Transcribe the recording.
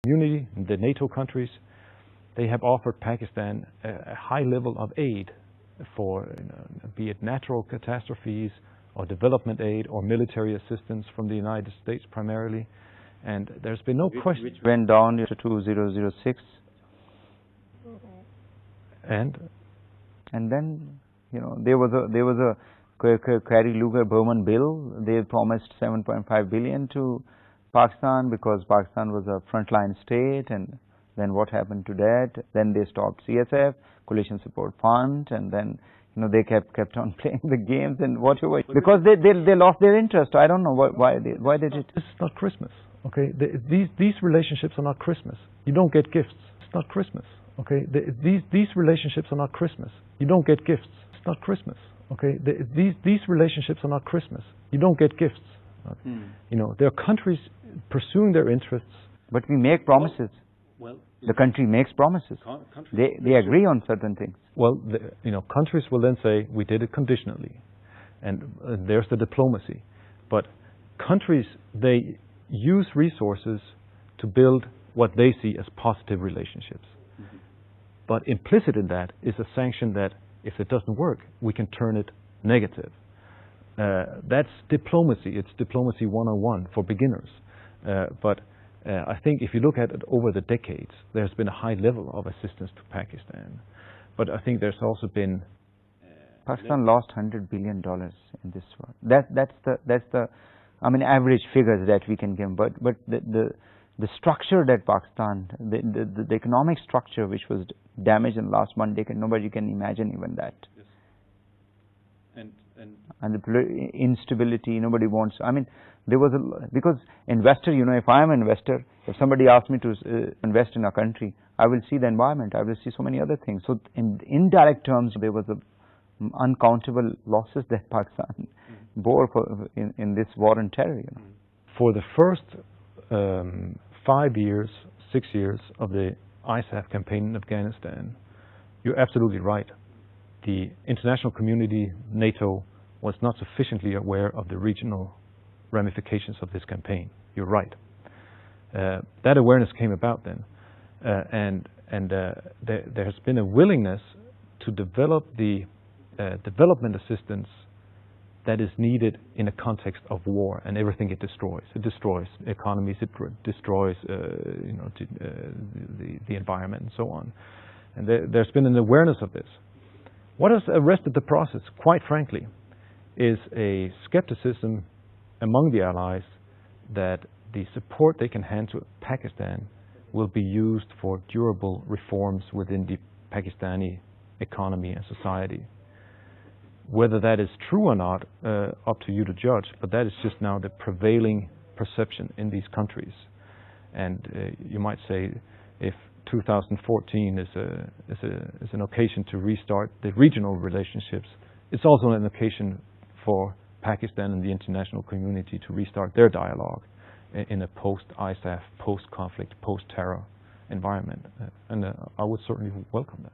community, the NATO countries, they have offered Pakistan a high level of aid for, be it natural catastrophes or development aid or military assistance from the United States primarily. And there's been no question. Which went down to 2006. And then, there was a Kerry-Lugar-Berman bill. They promised 7.5 billion to Pakistan because Pakistan was a frontline state, and then what happened to that? Then they stopped CSF, Coalition Support Fund, and then they kept on playing the games and whatever because they lost their interest. I don't know why they did. This is not Christmas, okay? These relationships are not Christmas. You don't get gifts. It's not Christmas, okay? These relationships are not Christmas. You don't get gifts. It's not Christmas, okay? These relationships are not Christmas. You don't get gifts. Okay? There are countries pursuing their interests. But we make promises. Well, the country makes promises. They agree on certain things. Well, countries will then say, we did it conditionally. And there's the diplomacy. But countries, they use resources to build what they see as positive relationships. Mm-hmm. But implicit in that is a sanction that if it doesn't work, we can turn it negative. That's diplomacy. It's diplomacy 101 for beginners. But I think if you look at it over the decades, there's been a high level of assistance to Pakistan. But I think there's also been... Pakistan lost $100 billion in this war. That's the average figures that we can give. But the structure that Pakistan, the economic structure which was damaged in the last 1 decade, nobody can imagine even that. Yes. And the instability, nobody wants. There was because investor, if I am an investor, if somebody asks me to invest in a country, I will see the environment, I will see so many other things. So in indirect terms, there was uncountable losses that Pakistan bore in this war on terror. For the first 5 years, 6 years of the ISAF campaign in Afghanistan, you're absolutely right. The international community, NATO, was not sufficiently aware of the regional ramifications of this campaign. You're right. That awareness came about then, and there has been a willingness to develop the development assistance that is needed in a context of war and everything it destroys. It destroys economies, it destroys the environment and so on. And there's been an awareness of this. What has arrested the process, quite frankly, is a skepticism among the allies that the support they can hand to Pakistan will be used for durable reforms within the Pakistani economy and society. Whether that is true or not, up to you to judge, but that is just now the prevailing perception in these countries. And you might say if 2014 is an occasion to restart the regional relationships, it's also an occasion for Pakistan and the international community to restart their dialogue in a post-ISAF, post-conflict, post-terror environment. And I would certainly welcome that.